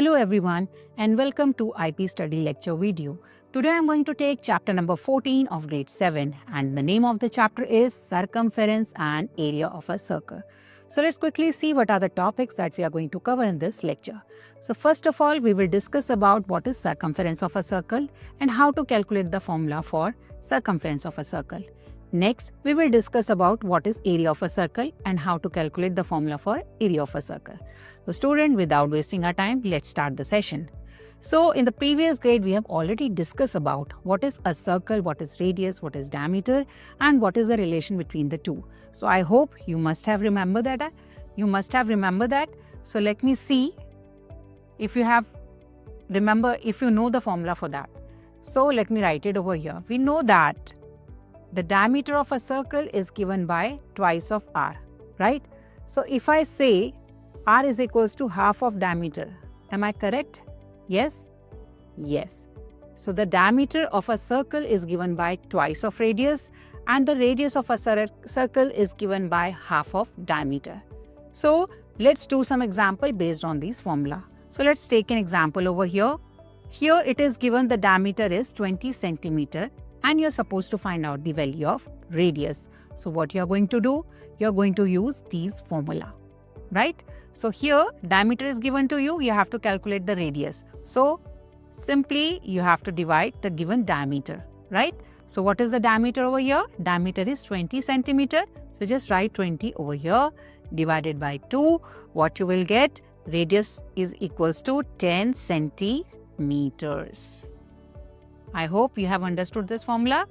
Hello everyone and welcome to IP Study Lecture video. Today I am going to take chapter number 14 of grade 7 and the name of the chapter is Circumference and Area of a Circle. So let's quickly see what are the topics that we are going to cover in this lecture. So first of all, we will discuss about what is circumference of a circle and how to calculate the formula for circumference of a circle. Next, we will discuss about what is area of a circle and how to calculate the formula for area of a circle. So student, without wasting our time, let's start the session. So in the previous grade, we have already discussed about what is a circle, what is radius, what is diameter, and what is the relation between the two. So I hope you must have remembered that. So let me see if you have if you know the formula for that. So let me write it over here. We know that the diameter of a circle is given by twice of r, right? So if I say r is equals to half of diameter, am I correct? Yes? Yes. So the diameter of a circle is given by twice of radius and the radius of a circle is given by half of diameter. So let's do some example based on these formula. So let's take an example over here. Here it is given the diameter is 20 centimeter and you're supposed to find out the value of radius. So what you're going to do? You're going to use these formula, right? So here diameter is given to you, you have to calculate the radius. So simply you have to divide the given diameter, right? So what is the diameter over here? Diameter is 20 centimeter. So just write 20 over here divided by 2. What you will get? Radius is equals to 10 centimeters. I hope you have understood this formula.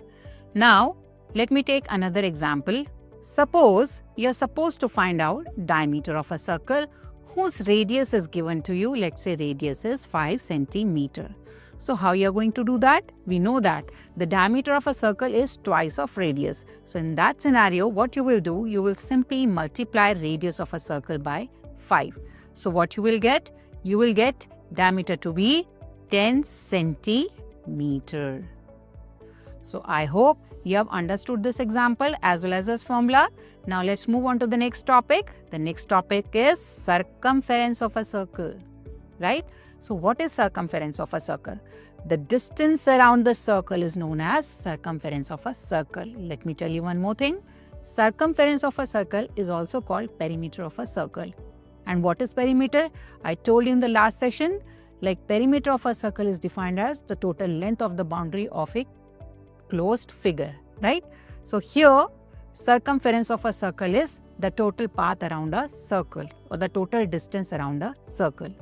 Now, let me take another example. Suppose you're supposed to find out diameter of a circle whose radius is given to you. Let's say radius is 5 centimeter. So how you're going to do that? We know that the diameter of a circle is twice of radius. So in that scenario, what you will do? You will simply multiply radius of a circle by 5. So what you will get? You will get diameter to be 10 centimeter. So I hope you have understood this example as well as this formula. Now let's move on to the next topic. The next topic is circumference of a circle, right? So what is circumference of a circle? The distance around the circle is known as circumference of a circle. Let me tell you one more thing. Circumference of a circle is also called perimeter of a circle. And what is perimeter? I told you in the last session, like perimeter of a circle is defined as the total length of the boundary of a closed figure, right? So here, circumference of a circle is the total path around a circle or the total distance around a circle.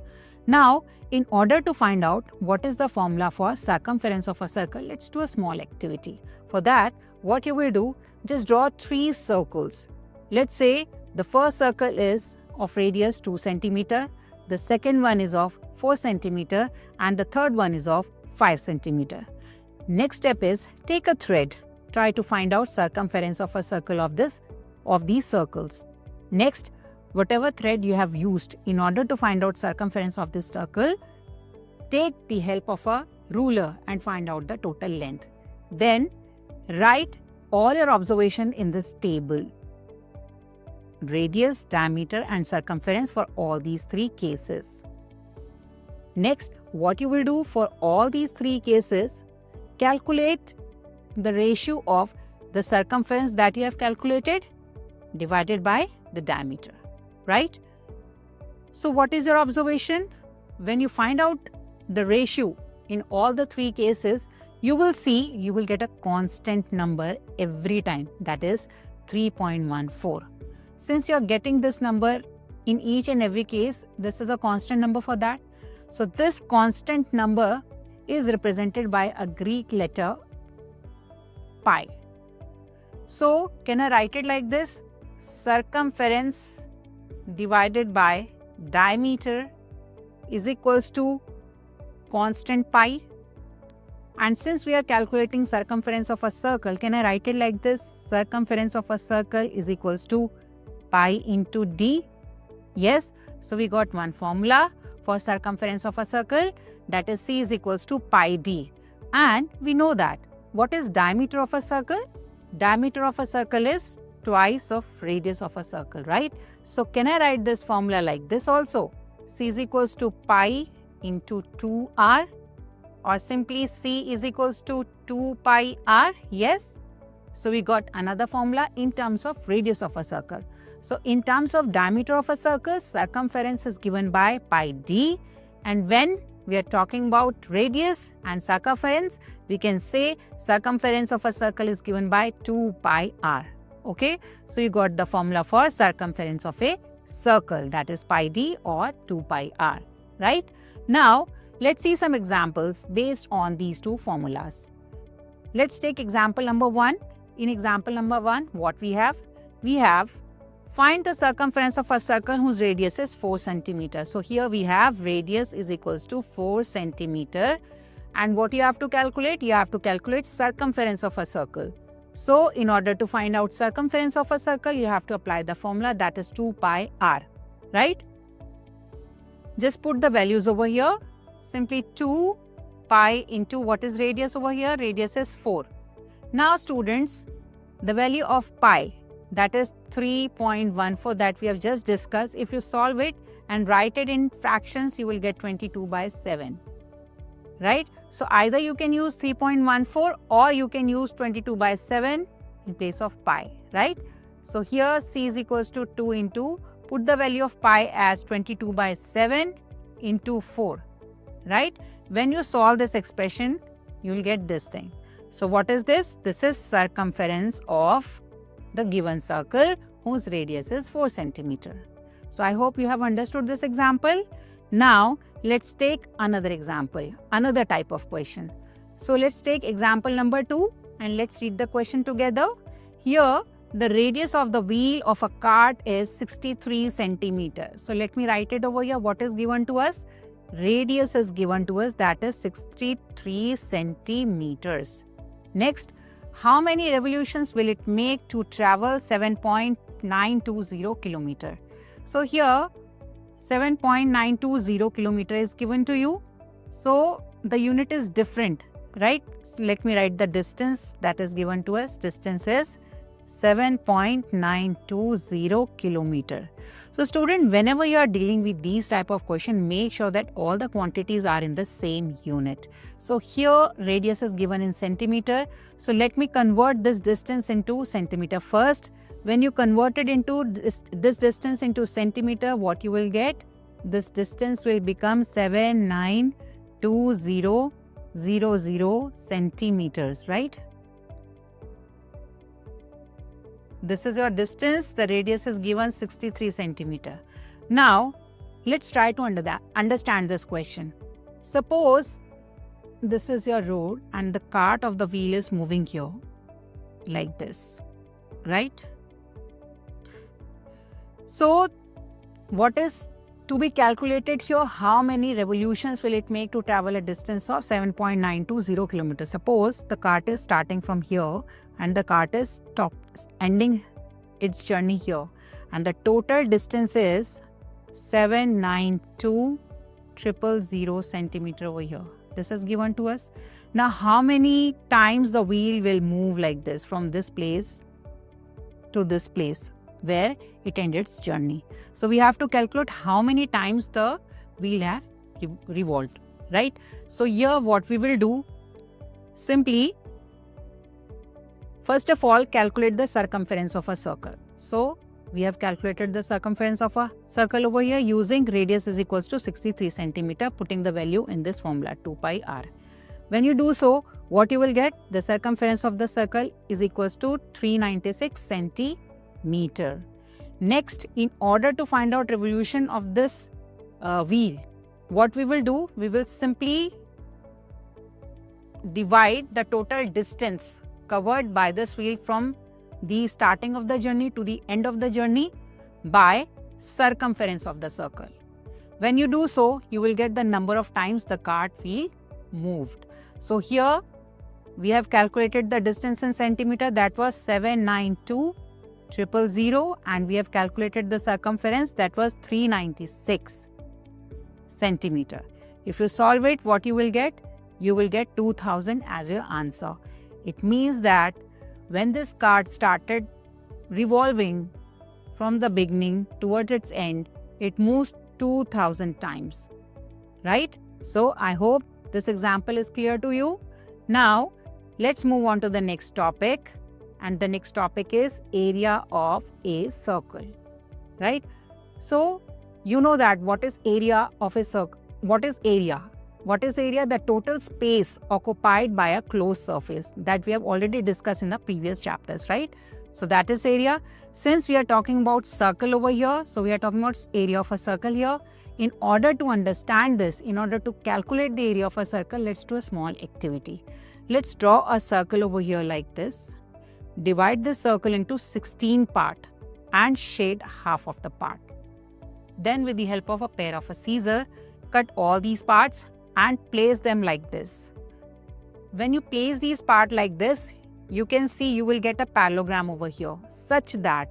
Now, in order to find out what is the formula for circumference of a circle, let's do a small activity. For that, what you will do, just draw 3 circles. Let's say the first circle is of radius 2 centimeter, the second one is of 4 centimeter and the third one is of 5 centimeter. Next step is take a thread. Try to find out circumference of a circle of these circles. Next, whatever thread you have used in order to find out circumference of this circle, take the help of a ruler and find out the total length. Then write all your observation in this table. Radius, diameter and circumference for all these 3 cases. Next, what you will do for all these 3 cases, calculate the ratio of the circumference that you have calculated divided by the diameter, right? So what is your observation? When you find out the ratio in all the 3 cases, you will get a constant number every time, that is 3.14. Since you are getting this number in each and every case, this is a constant number for that. So this constant number is represented by a Greek letter pi. So can I write it like this? Circumference divided by diameter is equals to constant pi. And since we are calculating circumference of a circle, can I write it like this? Circumference of a circle is equals to pi into d. Yes, so we got one formula for circumference of a circle, that is c is equals to pi d. And we know that what is diameter of a circle? Diameter of a circle is twice of radius of a circle, right? So can I write this formula like this also? C is equals to pi into 2r, or simply c is equals to 2 pi r? Yes. So we got another formula in terms of radius of a circle. So in terms of diameter of a circle, circumference is given by pi d, and when we are talking about radius and circumference, we can say circumference of a circle is given by 2 pi r. Okay, so you got the formula for circumference of a circle, that is pi d or 2 pi r, right? Now, let's see some examples based on these two formulas. Let's take example number 1. In example number 1, what we have? We have find the circumference of a circle whose radius is 4 cm. So here we have radius is equals to 4 cm. And what you have to calculate? You have to calculate circumference of a circle. So in order to find out circumference of a circle, you have to apply the formula, that is 2 pi r, right? Just put the values over here. Simply 2 pi into what is radius over here? Radius is 4. Now students, the value of pi, that is 3.14 that we have just discussed. If you solve it and write it in fractions, you will get 22 by 7. Right? So either you can use 3.14 or you can use 22 by 7 in place of pi. Right? So here c is equals to 2 into, put the value of pi as 22 by 7 into 4. Right? When you solve this expression, you will get this thing. So what is this? This is circumference of the given circle whose radius is 4 cm. So I hope you have understood this example. Now let's take another example, another type of question. So let's take example number 2 and let's read the question together. Here the radius of the wheel of a cart is 63 cm. So let me write it over here. What is given to us? Radius is given to us, that is 63 centimeters. Next, how many revolutions will it make to travel 7.920 kilometer? So here 7.920 kilometer is given to you. So the unit is different, right? So let me write the distance that is given to us. Distance is 7.920 kilometer. So student, whenever you are dealing with these type of question, make sure that all the quantities are in the same unit. So here radius is given in centimeter. So let me convert this distance into centimeter first. When you convert it into this distance into centimeter, what you will get? This distance will become 79200 centimeters, right? This is your distance. The radius is given 63 centimeter. Now, let's try to understand this question. Suppose this is your road and the cart of the wheel is moving here like this, right? So, what is to be calculated here? How many revolutions will it make to travel a distance of 7.920 kilometers? Suppose the cart is starting from here and the cart is ending its journey here, and the total distance is 792,000 centimeter over here. This is given to us. Now, how many times the wheel will move like this from this place to this place where it ended its journey? So we have to calculate how many times the wheel have revolved, right? So here what we will do, simply first of all calculate the circumference of a circle. So we have calculated the circumference of a circle over here using radius is equals to 63 centimeter, putting the value in this formula 2 pi r. When you do so, what you will get? The circumference of the circle is equals to 396 centimeter. Next, in order to find out revolution of this wheel, what we will do? We will simply divide the total distance covered by this wheel from the starting of the journey to the end of the journey by circumference of the circle. When you do so, you will get the number of times the cart wheel moved. So here we have calculated the distance in centimeter, that was 792,000, and we have calculated the circumference, that was 396 centimeter. If you solve it, what you will get? You will get 2000 as your answer. It means that when this cart started revolving from the beginning towards its end, it moves 2000 times, right? So I hope this example is clear to you. Now let's move on to the next topic, and the next topic is area of a circle, right? So you know that what is area of a circle? What is area? What is area? The total space occupied by a closed surface that we have already discussed in the previous chapters, right? So that is area. Since we are talking about circle over here, so we are talking about area of a circle here. In order to understand this, in order to calculate the area of a circle, let's do a small activity. Let's draw a circle over here like this. Divide this circle into 16 parts and shade half of the part. Then with the help of a pair of a scissors, cut all these parts and place them like this. When you place these parts like this, you can see you will get a parallelogram over here, such that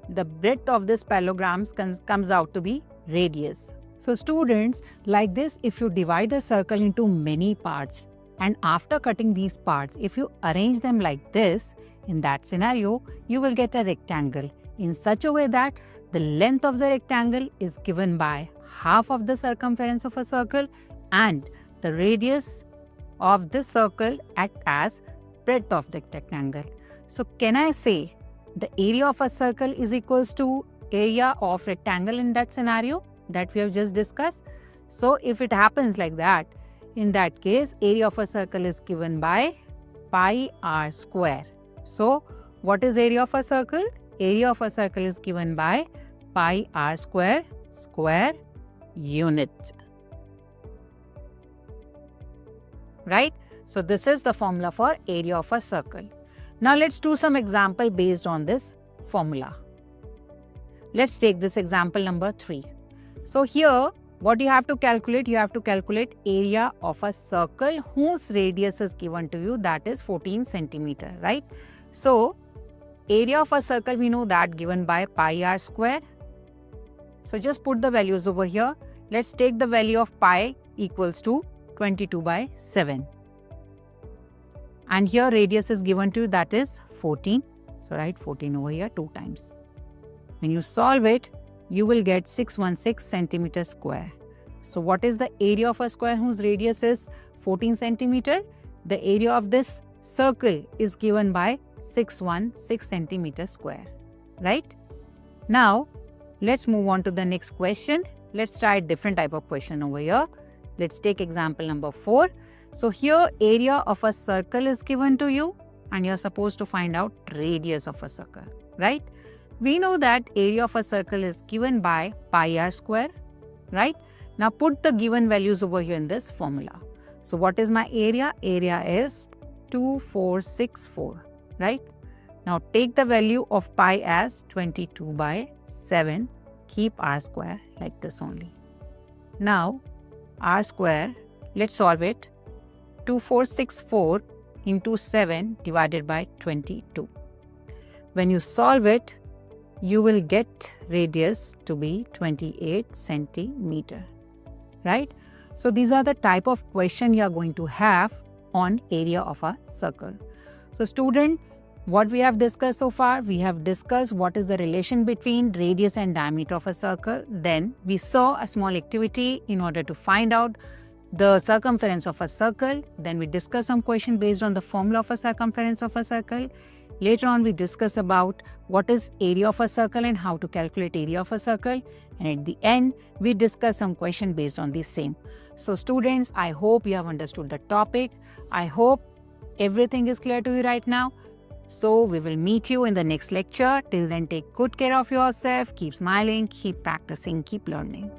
the breadth of this parallelogram comes out to be radius. So students, like this, if you divide a circle into many parts, and after cutting these parts, if you arrange them like this, in that scenario, you will get a rectangle in such a way that the length of the rectangle is given by half of the circumference of a circle, and the radius of this circle act as breadth of the rectangle. So can I say the area of a circle is equals to area of rectangle in that scenario that we have just discussed? So if it happens like that, in that case, area of a circle is given by pi r square. So what is area of a circle? Area of a circle is given by pi r square unit. Right? So this is the formula for area of a circle. Now let's do some example based on this formula. Let's take this example number 3. So here, what you have to calculate? You have to calculate area of a circle whose radius is given to you, that is 14 centimeter, right? So area of a circle, we know that given by pi r square. So just put the values over here. Let's take the value of pi equals to 22 by 7. And here radius is given to you, that is 14. So write 14 over here 2 times. When you solve it, you will get 616 centimeter square. So what is the area of a square whose radius is 14 centimeter? The area of this circle is given by 616 centimeter square, right? Now, let's move on to the next question. Let's try a different type of question over here. Let's take example number 4. So here area of a circle is given to you and you're supposed to find out radius of a circle, right? We know that area of a circle is given by pi r square, right? Now put the given values over here in this formula. So what is my area? Area is 2464, right? Now take the value of pi as 22 by 7. Keep r square like this only. Now r square, let's solve it. 2464 into 7 divided by 22. When you solve it, you will get radius to be 28 centimeter, right? So these are the type of question you are going to have on area of a circle. So student, what we have discussed so far, we have discussed what is the relation between radius and diameter of a circle. Then we saw a small activity in order to find out the circumference of a circle. Then we discussed some question based on the formula of a circumference of a circle. Later on, we discuss about what is area of a circle and how to calculate area of a circle. And at the end, we discuss some question based on the same. So students, I hope you have understood the topic. I hope everything is clear to you right now. So we will meet you in the next lecture. Till then, take good care of yourself. Keep smiling, keep practicing, keep learning.